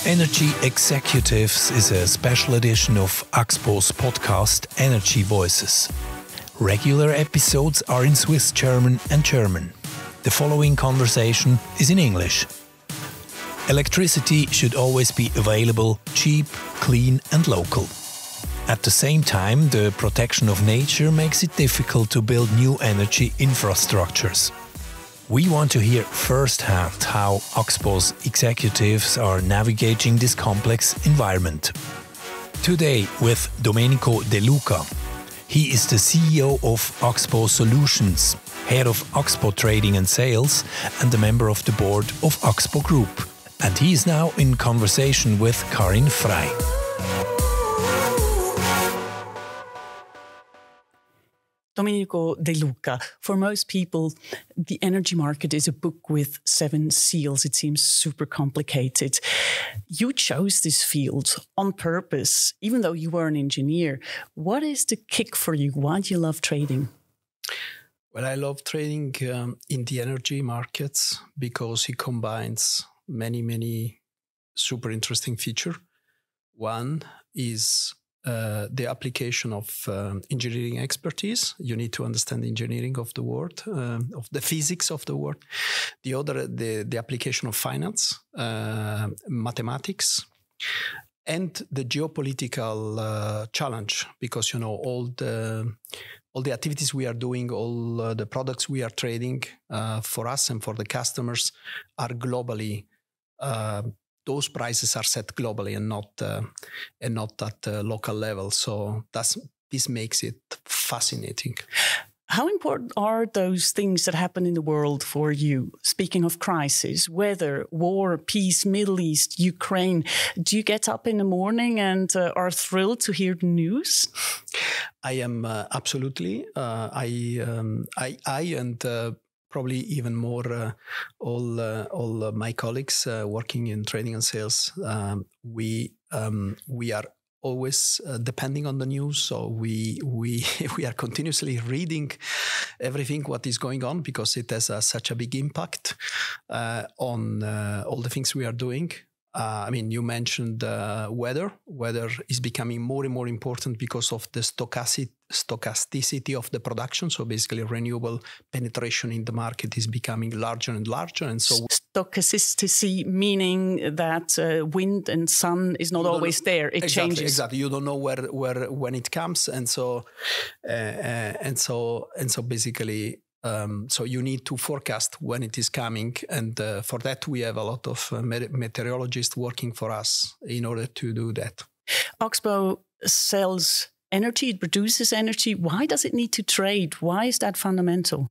Energy Executives is a special edition of Axpo's podcast Energy Voices. Regular episodes are in Swiss German and German. The following conversation is in English. Electricity should always be available, cheap, clean and local. At the same time, the protection of nature makes it difficult to build new energy infrastructures. We want to hear firsthand how Axpo's executives are navigating this complex environment. Today with Domenico De Luca. He is the CEO of Axpo Solutions, head of Axpo Trading and Sales and a member of the board of Axpo Group. And he is now in conversation with Karin Frey. Domenico De Luca. For most people, the energy market is a book with 7 seals. It seems super complicated. You chose this field on purpose, even though you were an engineer. What is the kick for you? Why do you love trading? Well, I love trading in the energy markets because it combines many super interesting features. One is the application of engineering expertise. You need to understand the engineering of the world, of the physics of the world. The other, the application of finance, mathematics, and the geopolitical challenge, because all the activities we are doing, all the products we are trading for us and for the customers are globally. Those prices are set globally and not at the local level. So this makes it fascinating. How important are those things that happen in the world for you? Speaking of crisis, weather, war, peace, Middle East, Ukraine. Do you get up in the morning and are thrilled to hear the news? I am absolutely. I and probably even more all my colleagues working in trading and sales. We are always depending on the news, so we are continuously reading everything what is going on because it has such a big impact on all the things we are doing. You mentioned weather. Weather is becoming more and more important because of the stochasticity of the production. So basically renewable penetration in the market is becoming larger and larger. And so stochasticity meaning that wind and sun is not always there. It changes. Exactly. You don't know when it comes. And so basically so you need to forecast when it is coming. And for that, we have a lot of meteorologists working for us in order to do that. Axpo sells energy, it produces energy. Why does it need to trade? Why is that fundamental?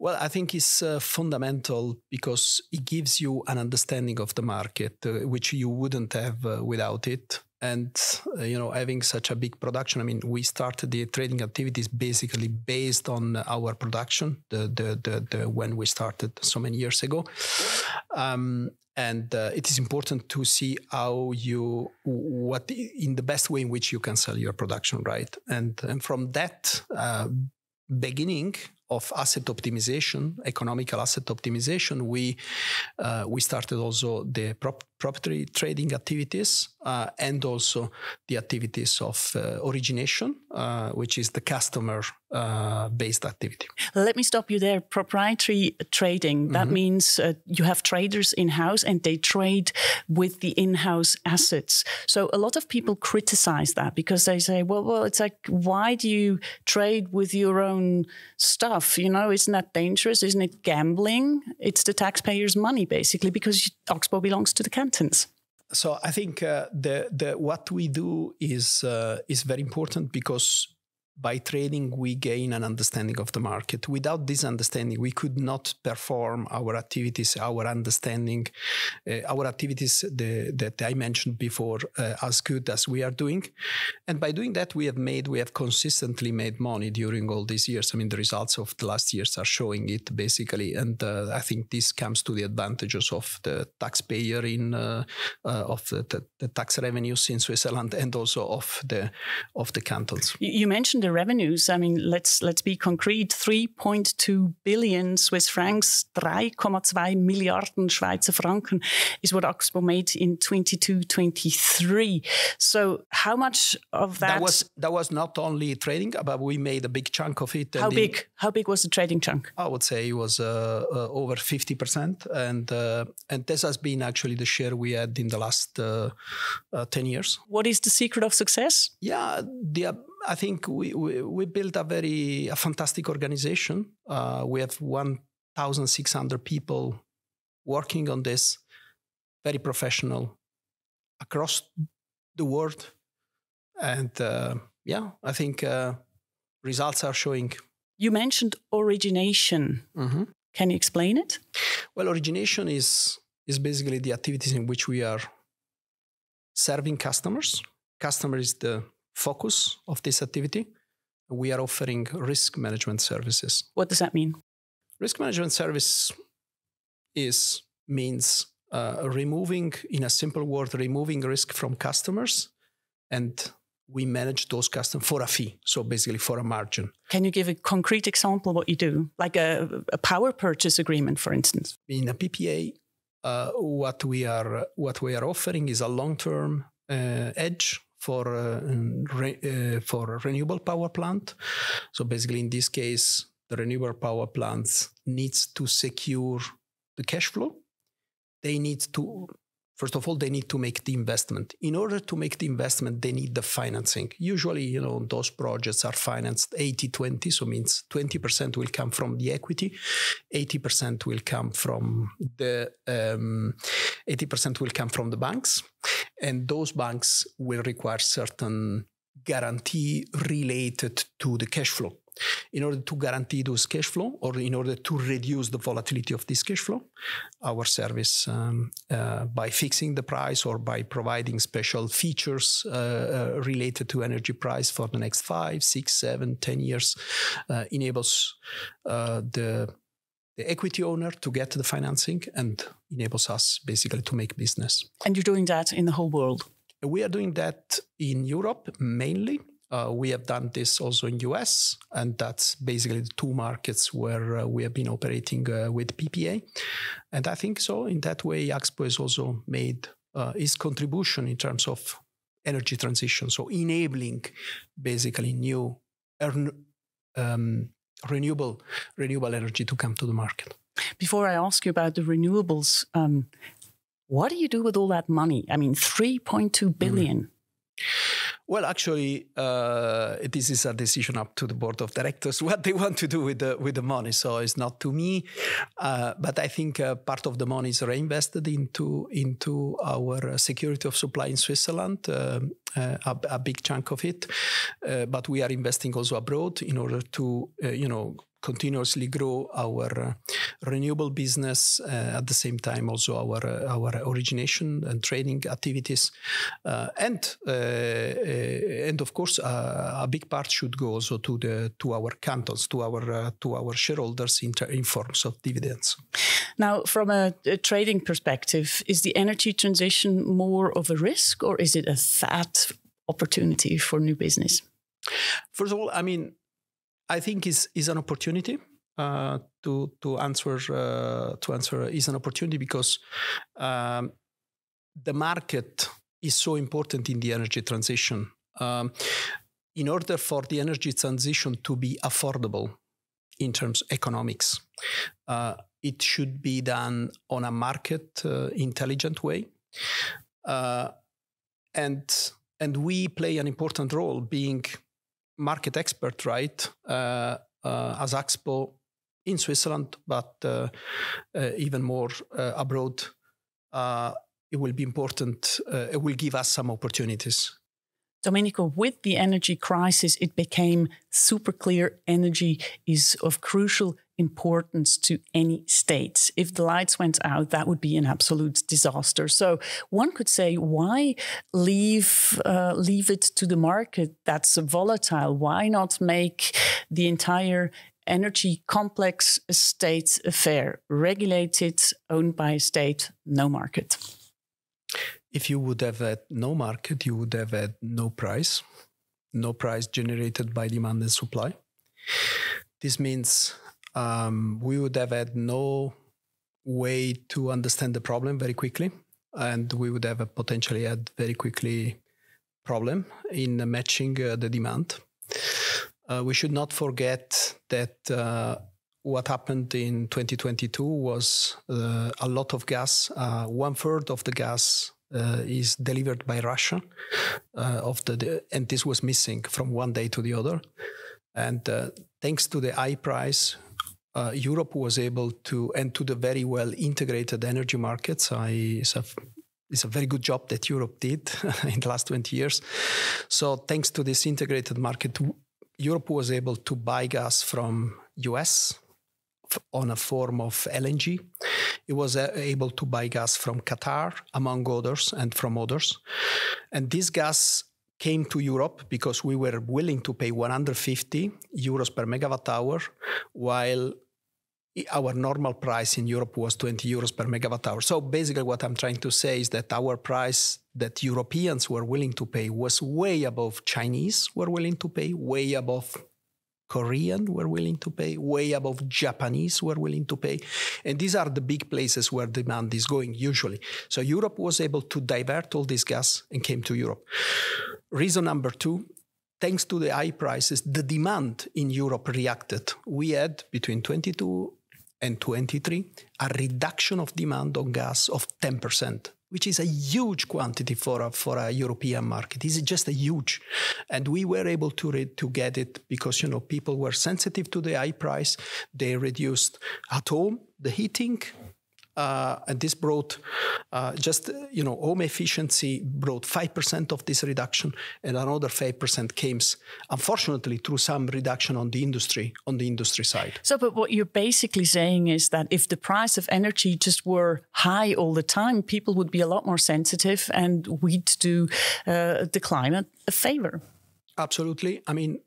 Well, I think it's fundamental because it gives you an understanding of the market, which you wouldn't have without it. And, having such a big production, we started the trading activities basically based on our production, the when we started so many years ago. And it is important to see what in the best way in which you can sell your production, right? And from that beginning of asset optimization, economical asset optimization, we started also the proprietary trading activities and also the activities of origination, which is the customer-based activity. Let me stop you there. Proprietary trading, that means you have traders in-house and they trade with the in-house assets. So a lot of people criticize that because they say, well, it's like, why do you trade with your own stuff? Isn't that dangerous? Isn't it gambling? It's the taxpayers' money, basically, because Axpo belongs to the cantons. So I think what we do is very important because by trading, we gain an understanding of the market. Without this understanding, we could not perform our activities, our understanding, our activities that I mentioned before as good as we are doing. And by doing that, we have consistently made money during all these years. The results of the last years are showing it basically. And I think this comes to the advantages of the taxpayer of the tax revenues in Switzerland and also of the cantons. You mentioned the revenues, I mean, let's be concrete. 3.2 billion Swiss francs, 3,2 Milliarden Schweizer Franken is what Axpo made in 22-23. So how much of that? That was not only trading, but we made a big chunk of it. How big? How big was the trading chunk? I would say it was over 50%, and this has been actually the share we had in the last 10 years. What is the secret of success? Yeah, I think we built a fantastic organization. We have 1,600 people working on this, very professional across the world. And I think results are showing. You mentioned origination. Mm-hmm. Can you explain it? Well, origination is basically the activities in which we are serving customers. Customer is the focus of this activity. We are offering risk management services. What does that mean? Risk management service means removing, in a simple word, removing risk from customers, and we manage those customers for a fee, so basically for a margin. Can you give a concrete example of what you do? Like a power purchase agreement, for instance? In a PPA, what we are offering is a long-term hedge for renewable power plant. So basically, in this case, the renewable power plants needs to secure the cash flow. First of all, they need to make the investment. In order to make the investment, they need the financing. Usually, those projects are financed 80-20, so means 20% will come from the equity, 80% will come from the 80% will come from the banks, and those banks will require certain guarantee related to the cash flow. In order to guarantee those cash flow, or in order to reduce the volatility of this cash flow, our service, by fixing the price or by providing special features related to energy price for the next 5, 6, 7, 10 years, enables the equity owner to get the financing and enables us basically to make business. And you're doing that in the whole world? We are doing that in Europe mainly. We have done this also in US, and that's basically the two markets where we have been operating with PPA. And I think so in that way, Axpo has also made its contribution in terms of energy transition. So enabling basically new renewable energy to come to the market. Before I ask you about the renewables, what do you do with all that money? I mean, 3.2 billion. Well, actually, this is a decision up to the board of directors what they want to do with the money. So it's not to me, but I think part of the money is reinvested into our security of supply in Switzerland, a big chunk of it. But we are investing also abroad in order to continuously grow our renewable business, at the same time also our origination and trading activities, and of course a big part should go also to our cantons, to our shareholders in forms of dividends. Now, from a trading perspective, is the energy transition more of a risk, or is it a fat opportunity for new business? First of all, I think is an opportunity to answer is an opportunity because the market is so important in the energy transition. In order for the energy transition to be affordable in terms of economics, it should be done on a market intelligent way, and we play an important role being market expert, right? As Axpo in Switzerland, but even more abroad, it will be important. It will give us some opportunities. Domenico, with the energy crisis, it became super clear energy is of crucial importance to any state. If the lights went out, that would be an absolute disaster. So one could say, why leave it to the market that's volatile? Why not make the entire energy complex a state affair, regulated, owned by a state, no market? If you would have had no market, you would have had no price, no price generated by demand and supply. This means we would have had no way to understand the problem very quickly, and we would have potentially had very quickly problem in matching the demand. We should not forget that what happened in 2022 was a lot of gas. 1/3 of the gas is delivered by Russia, and this was missing from one day to the other. And thanks to the high price, Europe was able to, and to the very well integrated energy markets. It's a very good job that Europe did in the last 20 years. So thanks to this integrated market, Europe was able to buy gas from US on a form of LNG. It was able to buy gas from Qatar, among others, and from others. And this gas came to Europe because we were willing to pay 150 euros per megawatt hour, while our normal price in Europe was 20 euros per megawatt hour. So basically what I'm trying to say is that our price that Europeans were willing to pay was way above Chinese were willing to pay, way above Korean were willing to pay, way above Japanese were willing to pay. And these are the big places where demand is going usually. So Europe was able to divert all this gas and came to Europe. Reason number two, thanks to the high prices, the demand in Europe reacted. We had between 22 and 23 a reduction of demand on gas of 10%, which is a huge quantity for a European market. It's just a huge. And we were able to get it because, people were sensitive to the high price. They reduced at home the heating. And this brought home efficiency brought 5% of this reduction, and another 5% came, unfortunately, through some reduction on the industry side. So, but what you're basically saying is that if the price of energy just were high all the time, people would be a lot more sensitive, and we'd do the climate a favor. Absolutely. I mean,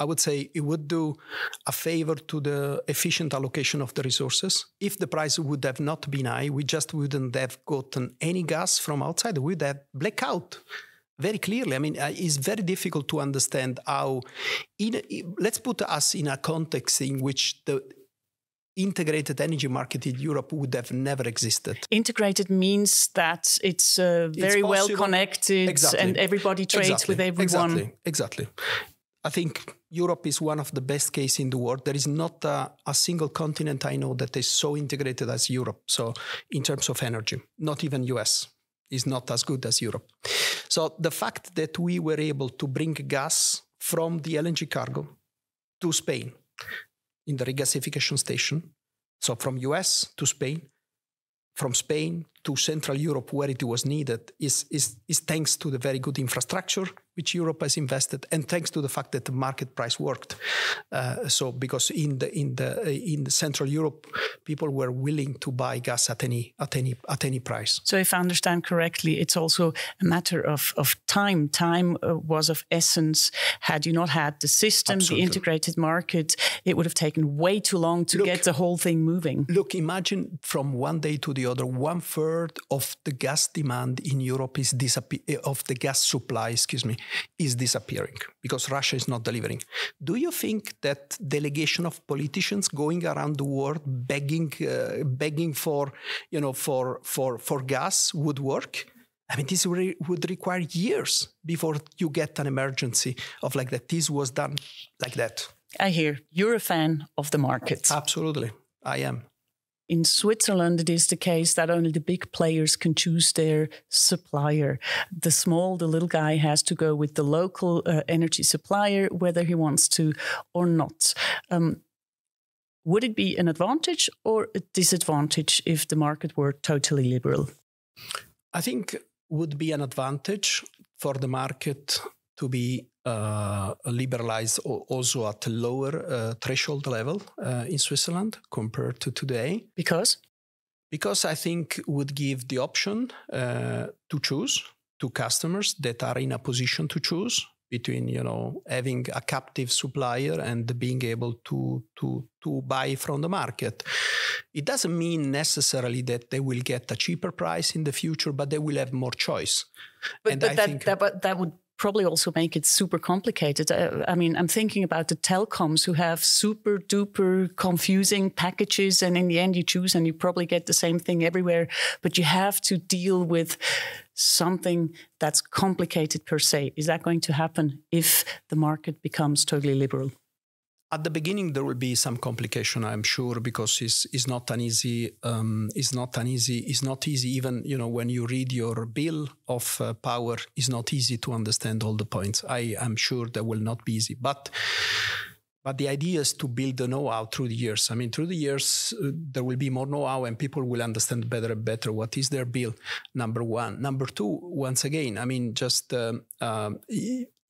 I would say it would do a favor to the efficient allocation of the resources. If the price would have not been high, we just wouldn't have gotten any gas from outside. We would have blackout very clearly. I mean, it's very difficult to understand how. Let's put us in a context in which the integrated energy market in Europe would have never existed. Integrated means that it's very well connected, exactly, and everybody trades with everyone. Exactly. I think Europe is one of the best cases in the world. There is not a single continent I know that is so integrated as Europe. So in terms of energy, not even US is not as good as Europe. So the fact that we were able to bring gas from the LNG cargo to Spain in the regasification station, so from US to Spain, from Spain to Central Europe where it was needed is thanks to the very good infrastructure which Europe has invested, and thanks to the fact that the market price worked. So because in the Central Europe, people were willing to buy gas at any price. So if I understand correctly, it's also a matter of time. Time was of essence. Had you not had the system, absolutely, the integrated market, it would have taken way too long to get the whole thing moving. Look, imagine from one day to the other, 1/3 of the gas demand in Europe is of the gas supply, is disappearing because Russia is not delivering. Do you think that delegation of politicians going around the world begging for gas would work? I mean, this would require years before you get an emergency of like that. This was done like that. I hear you're a fan of the market. Absolutely, I am. In Switzerland, it is the case that only the big players can choose their supplier. The little guy has to go with the local energy supplier, whether he wants to or not. Would it be an advantage or a disadvantage if the market were totally liberal? I think would be an advantage for the market to be liberalized also at a lower threshold level in Switzerland compared to today. Because? Because I think would give the option to choose to customers that are in a position to choose between, having a captive supplier and being able to buy from the market. It doesn't mean necessarily that they will get a cheaper price in the future, but they will have more choice. But that would probably also make it super complicated. I mean, I'm thinking about the telecoms who have super duper confusing packages, and in the end you choose and you probably get the same thing everywhere, but you have to deal with something that's complicated per se. Is that going to happen if the market becomes totally liberal? At the beginning, there will be some complication, I'm sure, because it's not an easy. It's not easy. Even when you read your bill of power, it's not easy to understand all the points. I am sure that will not be easy, but the idea is to build the know-how through the years. I mean, through the years, there will be more know-how, and people will understand better and better what is their bill. Number one. Number two. Once again, I mean, just.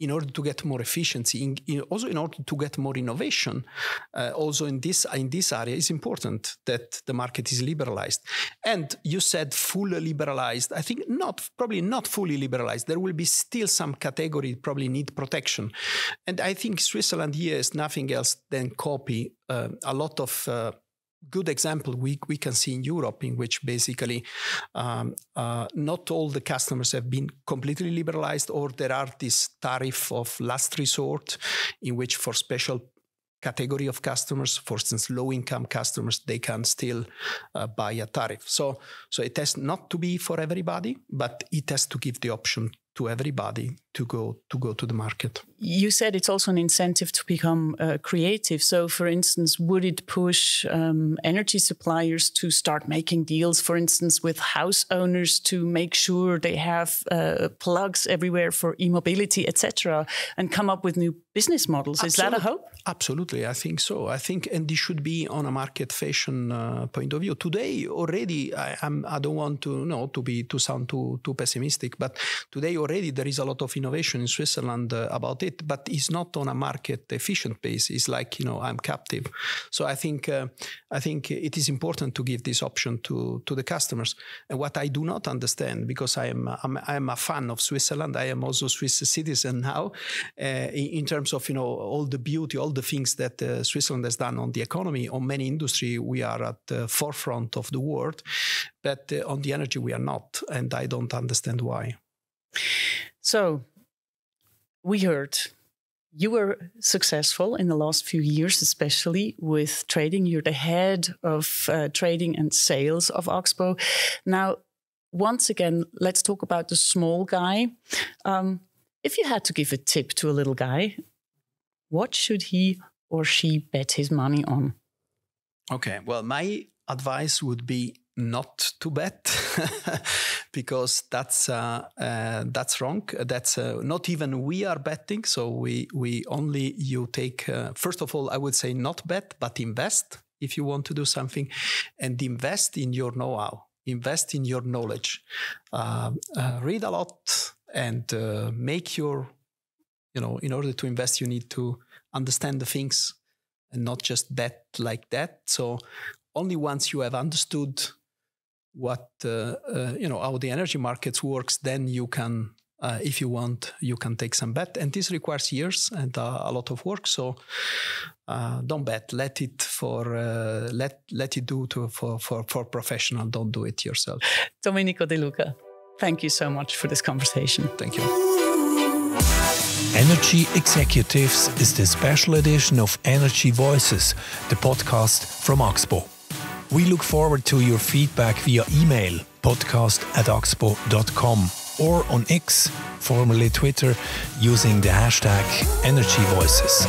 In order to get more efficiency, also in order to get more innovation, also in this area, it's important that the market is liberalized. And you said fully liberalized. I think probably not fully liberalized. There will be still some category probably need protection. And I think Switzerland here is nothing else than copy a lot of good example we can see in Europe, in which basically not all the customers have been completely liberalized, or there are this tariff of last resort in which for special category of customers, for instance, low-income customers, they can still buy a tariff. So it has not to be for everybody, but it has to give the option to everybody to go to the market. You said it's also an incentive to become creative. So, for instance, would it push energy suppliers to start making deals, for instance, with house owners to make sure they have plugs everywhere for e-mobility, etc., and come up with new business models? Is that a hope? Absolutely, I think so. And this should be on a market fashion point of view. Today already, I don't want to sound too pessimistic, but today already there is a lot of innovation in Switzerland about it, but it's not on a market efficient base. It's like, I'm captive. So I think it is important to give this option to the customers. And what I do not understand, because I am a fan of Switzerland, I am also a Swiss citizen now, in terms of all the beauty, all the things that Switzerland has done on the economy, on many industry, we are at the forefront of the world, but on the energy we are not, and I don't understand why. So, we heard you were successful in the last few years, especially with trading. You're the head of trading and sales of Axpo. Now, once again, let's talk about the small guy. If you had to give a tip to a little guy, what should he or she bet his money on? Okay, well, my advice would be not to bet, because that's wrong. That's not even we are betting. So you take, first of all, I would say not bet, but invest if you want to do something, and invest in your know-how, invest in your knowledge, read a lot, and make your, in order to invest, you need to understand the things and not just bet like that. So only once you have understood what how the energy markets works, then you can, if you want, you can take some bet. And this requires years and a lot of work. So don't bet. Let it do for professional. Don't do it yourself. Domenico De Luca, thank you so much for this conversation. Thank you. Energy Executives is the special edition of Energy Voices, the podcast from Axpo. We look forward to your feedback via email, podcast@axpo.com, or on X, formerly Twitter, using the hashtag Energy Voices.